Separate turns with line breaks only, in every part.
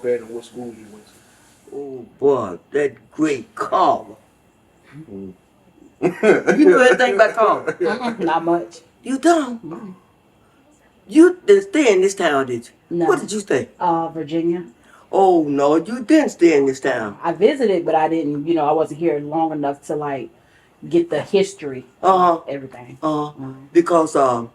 up at and what schools you went to?
Oh boy, that great Carver. You know anything about Carver?
Not much.
You don't? You didn't stay in this town, did you?
No.
What did you stay?
Virginia.
Oh no, you didn't stay in this town.
I visited, but I didn't. You know, I wasn't here long enough to like get the history. Everything.
Because the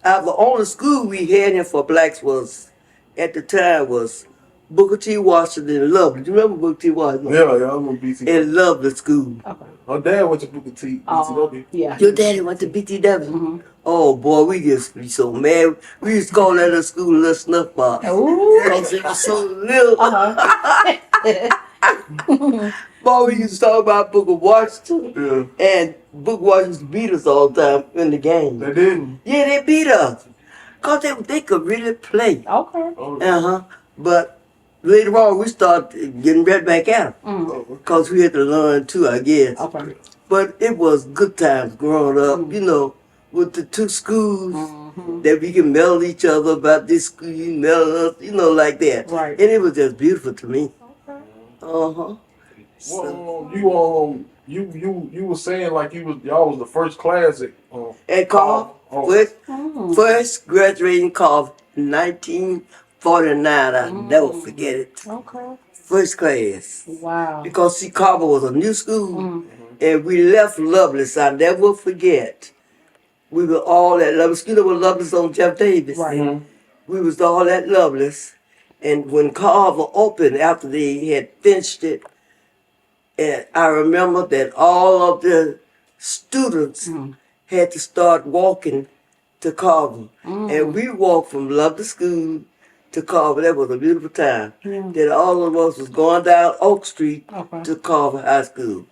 only school we had here for blacks was at the time was Booker T. Washington and Loveland. Do you remember Booker T. Washington?
Yeah, I remember BT.
And Loveland School.
Okay.
My dad went to Booker T. BTW.
Yeah.
Your daddy went to BTW? Oh boy, we just be so mad. We used to call that a school a little snuff box.
Ooh.
Because it was so little. Boy, we used to talk about Booker Washington.
Yeah.
And Booker Washington beat us all the time in the game.
They did?
Yeah, they beat us. Because they could really play.
Okay.
But later on, we started getting right back at them. Because we had to learn too, I guess.
Okay.
But it was good times growing up, you know, with the two schools that we can meld each other about this school, you meld us, you know, like that.
Right.
And it was just beautiful to me.
Okay.
Well, you were saying like y'all was the first class
at Carver. First graduating Carver in 1949. I'll never forget it.
Okay.
First class.
Wow.
Because see, Carver was a new school. And we left Lovelace. I'll never forget. We were all at Lovelace. You know what Lovelace on Jeff Davis?
Right.
We was all at Lovelace. And when Carver opened after they had finished it, and I remember that all of the students had to start walking to Carver. And we walked from Lovelace School to Carver. That was a beautiful time.
Yeah.
That all of us was going down Oak Street to Carver High School.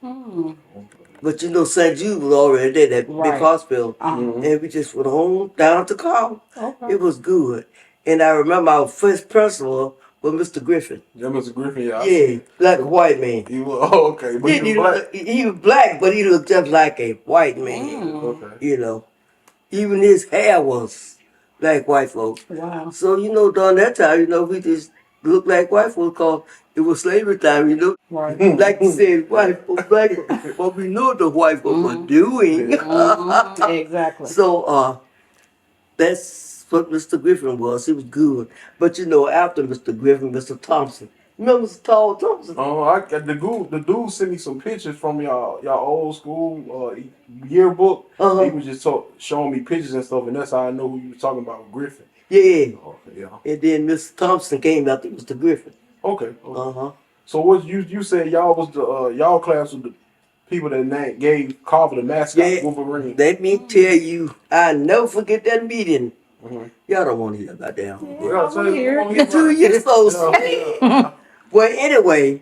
But you know, St. Jude was already there, that big hospital. And we just went on down to Carver.
Okay.
It was good. And I remember our first principal was Mr. Griffin.
Yeah, Mr. Griffin, yeah.
Yeah, like a white man.
He was, okay. But he was black.
He was black, but he looked just like a white man.
Okay.
You know, even his hair was like white folks.
Wow.
So, you know, during that time, you know, we just looked like white folks because it was slavery time, you know.
Right.
Like you said, white folks, black folks. But we knew what the white folks were doing.
Exactly.
So, that's what Mr. Griffin was. He was good. But, you know, after Mr. Griffin, Mr. Thompson. Remember Mr. Tall Thompson?
The dude sent me some pictures from y'all old school yearbook. He was just showing me pictures and stuff, and that's how I know who you were talking about with Griffin.
Yeah.
Yeah.
And then Mr. Thompson came after Mr. Griffin.
Okay. So what you said y'all was the y'all class was the people that gave Carver the mascot Wolverine.
Let me tell you, I never forget that meeting. Y'all don't want to hear about that. You're so sweet. Well, anyway,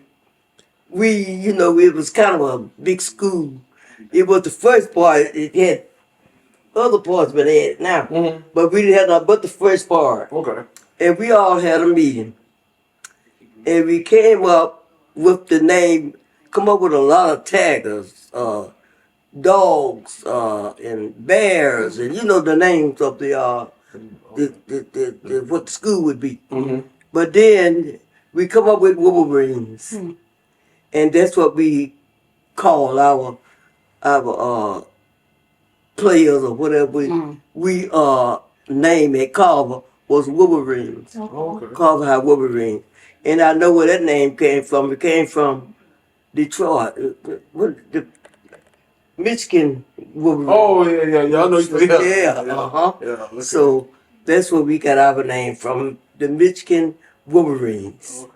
you know, it was kind of a big school. It was the first part. It had other parts, but they had it now. But we didn't have nothing but the first part.
Okay.
And we all had a meeting. And we came up with the name, come up with a lot of taggers, dogs, and bears, and you know the names of what the school would be. But then we come up with Wolverines, and that's what we call our players or whatever we name at Carver was Wolverines. Carver High Wolverines. And I know where that name came from. It came from Detroit. The Michigan Wolverines.
Oh, yeah. I know you.
Yeah. So that's where we got our name from, the Michigan Wolverines.